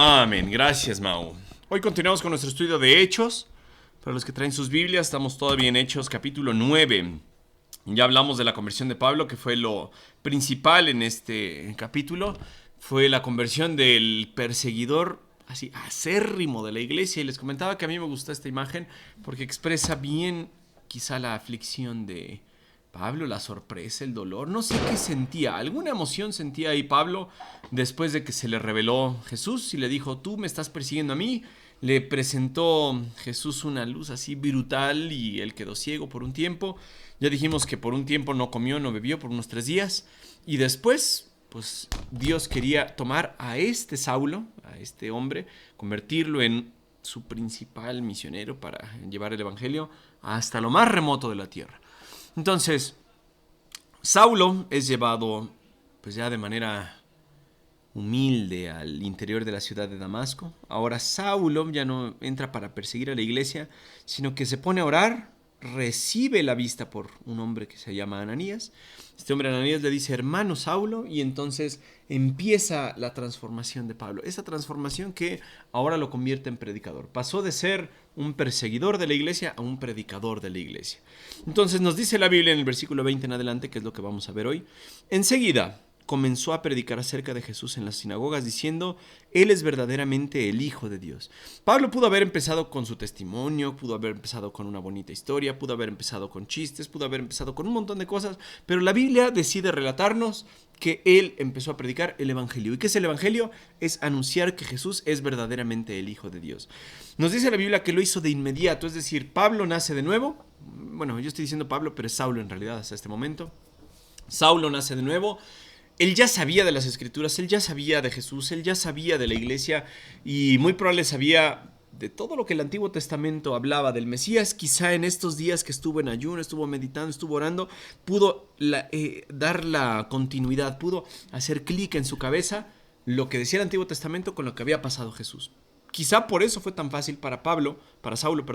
Amén. Gracias, Mau. Hoy continuamos con nuestro estudio de Hechos. Para los que traen sus Biblias, estamos todavía en Hechos capítulo 9. Ya hablamos de la conversión de Pablo, que fue lo principal en este capítulo. Fue la conversión del perseguidor así acérrimo de la iglesia. Y les comentaba que a mí me gusta esta imagen porque expresa bien quizá la aflicción de Pablo, la sorpresa, el dolor. No sé qué sentía. Alguna emoción sentía ahí Pablo después de que se le reveló Jesús y le dijo: tú me estás persiguiendo a mí. Le presentó Jesús una luz así brutal y él quedó ciego por un tiempo. Ya dijimos que por un tiempo no comió, no bebió por unos 3 días. Y después, pues Dios quería tomar a este Saulo, a este hombre, convertirlo en su principal misionero para llevar el evangelio hasta lo más remoto de la tierra. Entonces, Saulo es llevado pues ya de manera humilde al interior de la ciudad de Damasco. Ahora Saulo ya no entra para perseguir a la iglesia, sino que se pone a orar, recibe la vista por un hombre que se llama Ananías. Este hombre Ananías le dice: hermano Saulo, y entonces empieza la transformación de Pablo. Esa transformación que ahora lo convierte en predicador. Pasó de ser un perseguidor de la iglesia a un predicador de la iglesia. Entonces nos dice la Biblia en el versículo 20 en adelante, que es lo que vamos a ver hoy. Enseguida comenzó a predicar acerca de Jesús en las sinagogas, diciendo: Él es verdaderamente el Hijo de Dios. Pablo pudo haber empezado con su testimonio, pudo haber empezado con una bonita historia, pudo haber empezado con chistes, pudo haber empezado con un montón de cosas, pero la Biblia decide relatarnos que él empezó a predicar el Evangelio. ¿Y qué es el Evangelio? Es anunciar que Jesús es verdaderamente el Hijo de Dios. Nos dice la Biblia que lo hizo de inmediato, es decir, Pablo nace de nuevo. Bueno, yo estoy diciendo Pablo, pero es Saulo en realidad hasta este momento. Saulo nace de nuevo. Él ya sabía de las escrituras, él ya sabía de Jesús, él ya sabía de la iglesia y muy probable sabía de todo lo que el Antiguo Testamento hablaba del Mesías. Quizá en estos días que estuvo en ayuno, estuvo meditando, estuvo orando, pudo dar la continuidad, pudo hacer clic en su cabeza lo que decía el Antiguo Testamento con lo que había pasado Jesús. Quizá por eso fue tan fácil para Saulo,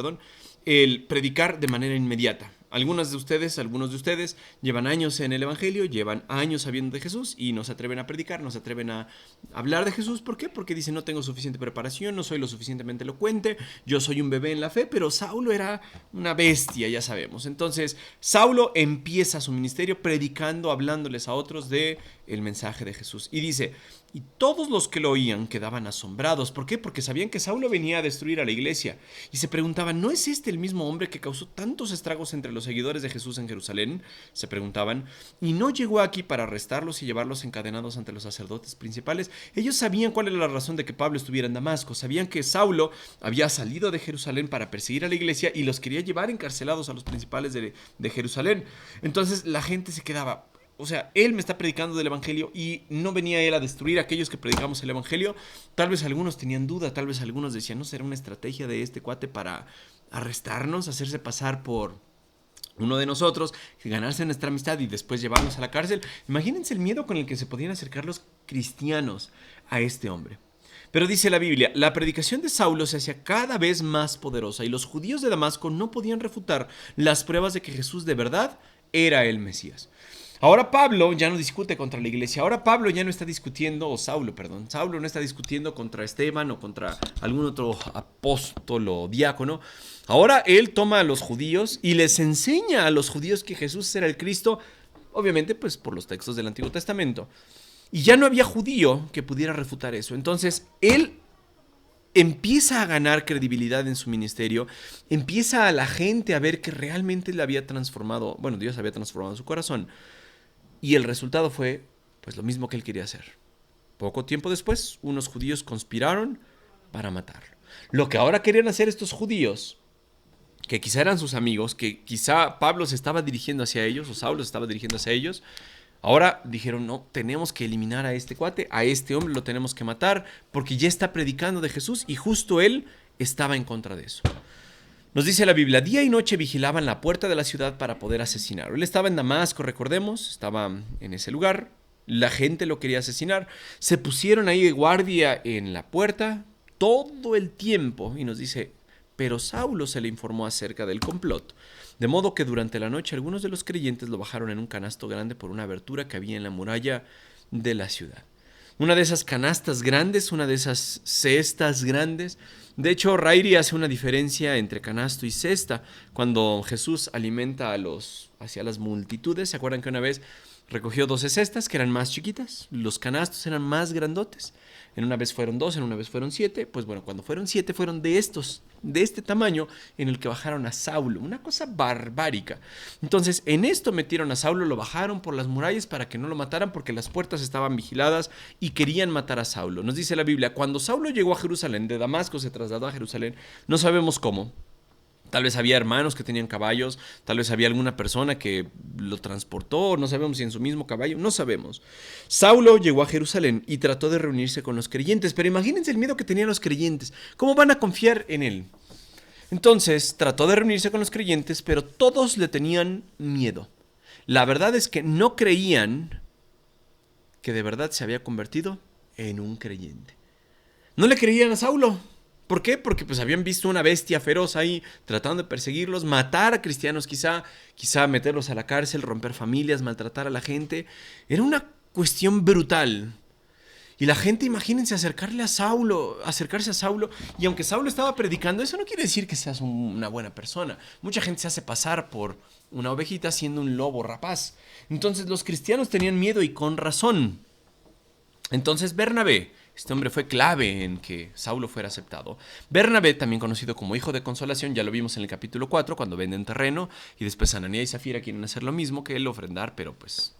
el predicar de manera inmediata. Algunos de ustedes llevan años en el Evangelio, llevan años sabiendo de Jesús y no se atreven a predicar, no se atreven a hablar de Jesús. ¿Por qué? Porque dicen: no tengo suficiente preparación, no soy lo suficientemente elocuente, yo soy un bebé en la fe. Pero Saulo era una bestia, ya sabemos. Entonces, Saulo empieza su ministerio predicando, hablándoles a otros de el mensaje de Jesús. Y dice: y todos los que lo oían quedaban asombrados. ¿Por qué? Porque sabían que Saulo venía a destruir a la iglesia. Y se preguntaban: ¿no es este el mismo hombre que causó tantos estragos entre los seguidores de Jesús en Jerusalén? Se preguntaban. ¿Y no llegó aquí para arrestarlos y llevarlos encadenados ante los sacerdotes principales? Ellos sabían cuál era la razón de que Pablo estuviera en Damasco. Sabían que Saulo había salido de Jerusalén para perseguir a la iglesia y los quería llevar encarcelados a los principales de Jerusalén. Entonces la gente se quedaba: o sea, él me está predicando del evangelio y no venía él a destruir a aquellos que predicamos el evangelio. Tal vez algunos tenían duda, tal vez algunos decían: ¿no será una estrategia de este cuate para arrestarnos, hacerse pasar por uno de nosotros, ganarse nuestra amistad y después llevarnos a la cárcel? Imagínense el miedo con el que se podían acercar los cristianos a este hombre. Pero dice la Biblia: la predicación de Saulo se hacía cada vez más poderosa y los judíos de Damasco no podían refutar las pruebas de que Jesús de verdad era el Mesías. Ahora Pablo ya no discute contra la iglesia. Ahora Pablo ya no está discutiendo, o Saulo, perdón. Saulo no está discutiendo contra Esteban o contra algún otro apóstol o diácono. Ahora él toma a los judíos y les enseña a los judíos que Jesús era el Cristo, obviamente pues por los textos del Antiguo Testamento. Y ya no había judío que pudiera refutar eso. Entonces él empieza a ganar credibilidad en su ministerio, empieza a la gente a ver que realmente le había transformado, bueno, Dios había transformado su corazón. Y el resultado fue pues lo mismo que él quería hacer. Poco tiempo después, unos judíos conspiraron para matarlo. Lo que ahora querían hacer estos judíos, que quizá eran sus amigos, que quizá Pablo se estaba dirigiendo hacia ellos, o Saulo se estaba dirigiendo hacia ellos, ahora dijeron: no, tenemos que eliminar a este cuate, a este hombre lo tenemos que matar, porque ya está predicando de Jesús y justo él estaba en contra de eso. Nos dice la Biblia: día y noche vigilaban la puerta de la ciudad para poder asesinarlo. Él estaba en Damasco, recordemos, estaba en ese lugar. La gente lo quería asesinar. Se pusieron ahí de guardia en la puerta todo el tiempo. Y nos dice: pero Saulo se le informó acerca del complot. De modo que durante la noche algunos de los creyentes lo bajaron en un canasto grande por una abertura que había en la muralla de la ciudad. una de esas canastas grandes, una de esas cestas grandes. De hecho, Rairi hace una diferencia entre canasto y cesta cuando Jesús alimenta hacia las multitudes. ¿Se acuerdan que una vez recogió 12 cestas que eran más chiquitas? Los canastos eran más grandotes. En una vez fueron 2, en una vez fueron 7. Pues bueno, cuando fueron 7 fueron de este tamaño en el que bajaron a Saulo. Una cosa barbárica. Entonces, en esto metieron a Saulo, lo bajaron por las murallas para que no lo mataran porque las puertas estaban vigiladas y querían matar a Saulo. Nos dice la Biblia, cuando Saulo llegó a Jerusalén, de Damasco se trasladó a Jerusalén, no sabemos cómo. Tal vez había hermanos que tenían caballos, tal vez había alguna persona que lo transportó, no sabemos si en su mismo caballo, no sabemos. Saulo llegó a Jerusalén y trató de reunirse con los creyentes, pero imagínense el miedo que tenían los creyentes. ¿Cómo van a confiar en él? Entonces trató de reunirse con los creyentes, pero todos le tenían miedo. La verdad es que no creían que de verdad se había convertido en un creyente. No le creían a Saulo. ¿Por qué? Porque pues habían visto una bestia feroz ahí tratando de perseguirlos, matar a cristianos quizá meterlos a la cárcel, romper familias, maltratar a la gente. Era una cuestión brutal. Y la gente, imagínense, acercarse a Saulo, y aunque Saulo estaba predicando, eso no quiere decir que seas una buena persona. Mucha gente se hace pasar por una ovejita siendo un lobo rapaz. Entonces los cristianos tenían miedo y con razón. Entonces Bernabé, este hombre fue clave en que Saulo fuera aceptado. Bernabé, también conocido como hijo de consolación, ya lo vimos en el capítulo 4, cuando venden terreno, y después Ananías y Zafira quieren hacer lo mismo que él, ofrendar, pero pues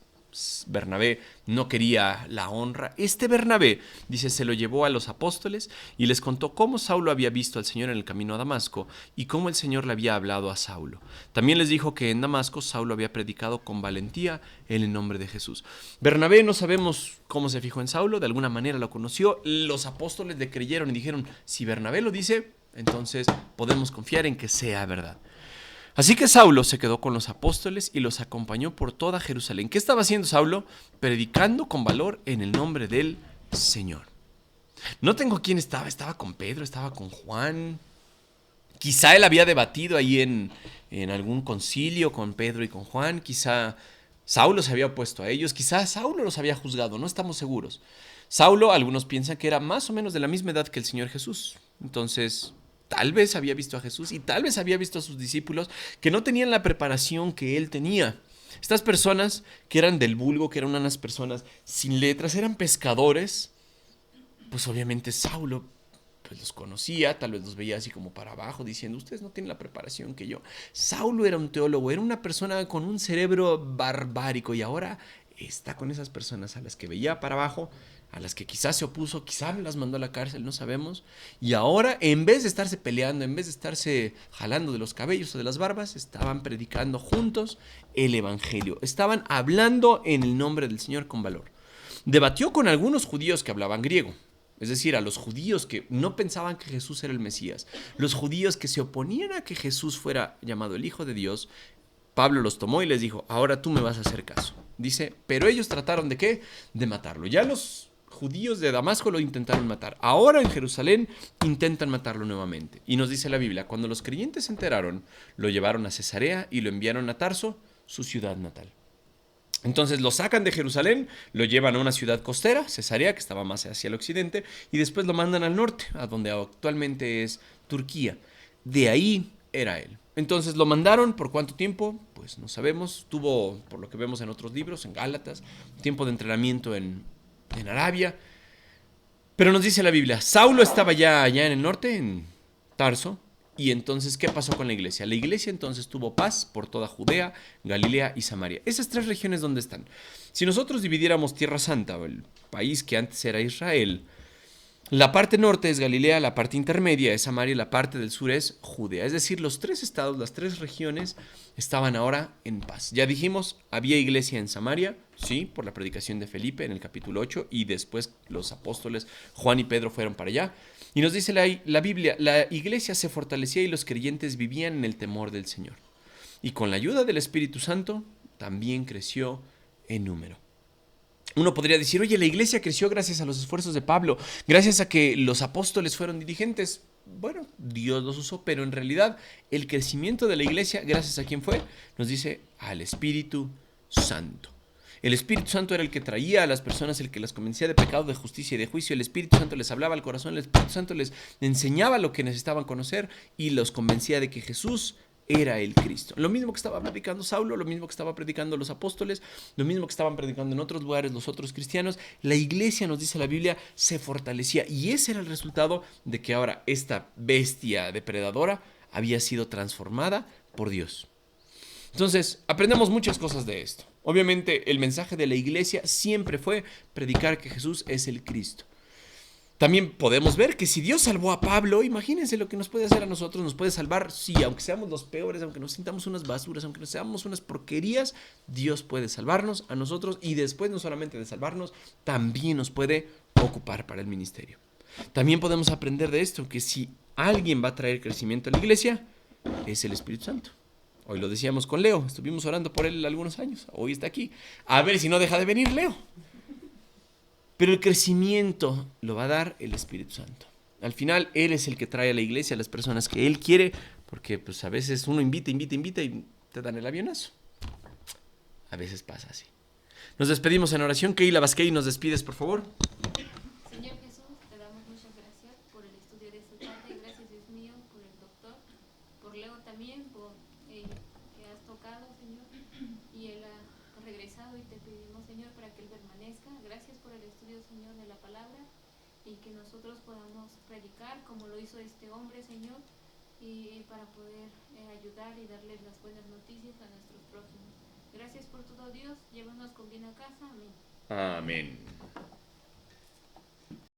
Bernabé no quería la honra. Este Bernabé, dice, se lo llevó a los apóstoles y les contó cómo Saulo había visto al Señor en el camino a Damasco y cómo el Señor le había hablado a Saulo. También les dijo que en Damasco Saulo había predicado con valentía en el nombre de Jesús. Bernabé, no sabemos cómo se fijó en Saulo, de alguna manera lo conoció. Los apóstoles le creyeron y dijeron, si Bernabé lo dice, entonces podemos confiar en que sea verdad. Así que Saulo se quedó con los apóstoles y los acompañó por toda Jerusalén. ¿Qué estaba haciendo Saulo? Predicando con valor en el nombre del Señor. No tengo quién estaba. Estaba con Pedro, estaba con Juan. Quizá él había debatido ahí en algún concilio con Pedro y con Juan. Quizá Saulo se había opuesto a ellos. Quizá Saulo los había juzgado. No estamos seguros. Saulo, algunos piensan que era más o menos de la misma edad que el Señor Jesús. Entonces, tal vez había visto a Jesús y tal vez había visto a sus discípulos que no tenían la preparación que él tenía. Estas personas que eran del vulgo, que eran unas personas sin letras, eran pescadores. Pues obviamente Saulo pues los conocía, tal vez los veía así como para abajo, diciendo, ustedes no tienen la preparación que yo. Saulo era un teólogo, era una persona con un cerebro barbárico y ahora está con esas personas a las que veía para abajo, a las que quizás se opuso, quizás las mandó a la cárcel, no sabemos. Y ahora, en vez de estarse peleando, en vez de estarse jalando de los cabellos o de las barbas, estaban predicando juntos el evangelio. Estaban hablando en el nombre del Señor con valor. Debatió con algunos judíos que hablaban griego. Es decir, a los judíos que no pensaban que Jesús era el Mesías. Los judíos que se oponían a que Jesús fuera llamado el Hijo de Dios. Pablo los tomó y les dijo, ahora tú me vas a hacer caso. Dice, pero ellos trataron ¿de qué? De matarlo. Ya los judíos de Damasco lo intentaron matar. Ahora en Jerusalén intentan matarlo nuevamente. Y nos dice la Biblia, cuando los creyentes se enteraron, lo llevaron a Cesarea y lo enviaron a Tarso, su ciudad natal. Entonces lo sacan de Jerusalén, lo llevan a una ciudad costera, Cesarea, que estaba más hacia el occidente, y después lo mandan al norte, a donde actualmente es Turquía. De ahí era él. Entonces lo mandaron, ¿por cuánto tiempo? Pues no sabemos. Tuvo, por lo que vemos en otros libros, en Gálatas, tiempo de entrenamiento en Arabia. Pero nos dice la Biblia, Saulo estaba ya allá en el norte, en Tarso. Y entonces, ¿qué pasó con la iglesia? La iglesia entonces tuvo paz por toda Judea, Galilea y Samaria. Esas tres regiones, ¿dónde están? Si nosotros dividiéramos Tierra Santa, o el país que antes era Israel, la parte norte es Galilea, la parte intermedia es Samaria y la parte del sur es Judea. Es decir, los tres estados, las tres regiones estaban ahora en paz. Ya dijimos, había iglesia en Samaria, sí, por la predicación de Felipe en el capítulo 8 y después los apóstoles Juan y Pedro fueron para allá. Y nos dice la Biblia, la iglesia se fortalecía y los creyentes vivían en el temor del Señor. Y con la ayuda del Espíritu Santo también creció en número. Uno podría decir, oye, la iglesia creció gracias a los esfuerzos de Pablo, gracias a que los apóstoles fueron dirigentes. Bueno, Dios los usó, pero en realidad el crecimiento de la iglesia, ¿gracias a quién fue? Nos dice al Espíritu Santo. El Espíritu Santo era el que traía a las personas, el que las convencía de pecado, de justicia y de juicio. El Espíritu Santo les hablaba al corazón, el Espíritu Santo les enseñaba lo que necesitaban conocer y los convencía de que Jesús era el Cristo. Lo mismo que estaba predicando Saulo, lo mismo que estaba predicando los apóstoles, lo mismo que estaban predicando en otros lugares los otros cristianos. La iglesia, nos dice la Biblia, se fortalecía y ese era el resultado de que ahora esta bestia depredadora había sido transformada por Dios. Entonces, aprendemos muchas cosas de esto. Obviamente, el mensaje de la iglesia siempre fue predicar que Jesús es el Cristo. También podemos ver que si Dios salvó a Pablo, imagínense lo que nos puede hacer a nosotros. Nos puede salvar, sí, aunque seamos los peores, aunque nos sintamos unas basuras, aunque nos seamos unas porquerías, Dios puede salvarnos a nosotros y después no solamente de salvarnos, también nos puede ocupar para el ministerio. También podemos aprender de esto, que si alguien va a traer crecimiento a la iglesia, es el Espíritu Santo. Hoy lo decíamos con Leo, estuvimos orando por él algunos años, hoy está aquí. A ver si no deja de venir Leo. Pero el crecimiento lo va a dar el Espíritu Santo. Al final, Él es el que trae a la iglesia a las personas que Él quiere, porque pues a veces uno invita y te dan el avionazo. A veces pasa así. Nos despedimos en oración. Keila Vázquez, nos despides, por favor. Señor Jesús, te damos muchas gracias por el estudio de esta tarde. Gracias, Dios mío, por el doctor, por Leo también, por que has tocado, Señor, y él ha regresado y te pedimos, Señor, para que él permanezca. Gracias por el estudio, Señor, de la palabra y que nosotros podamos predicar como lo hizo este hombre, Señor, y para poder ayudar y darles las buenas noticias a nuestros prójimos. Gracias por todo, Dios. Llévanos con bien a casa. Amén. Amén.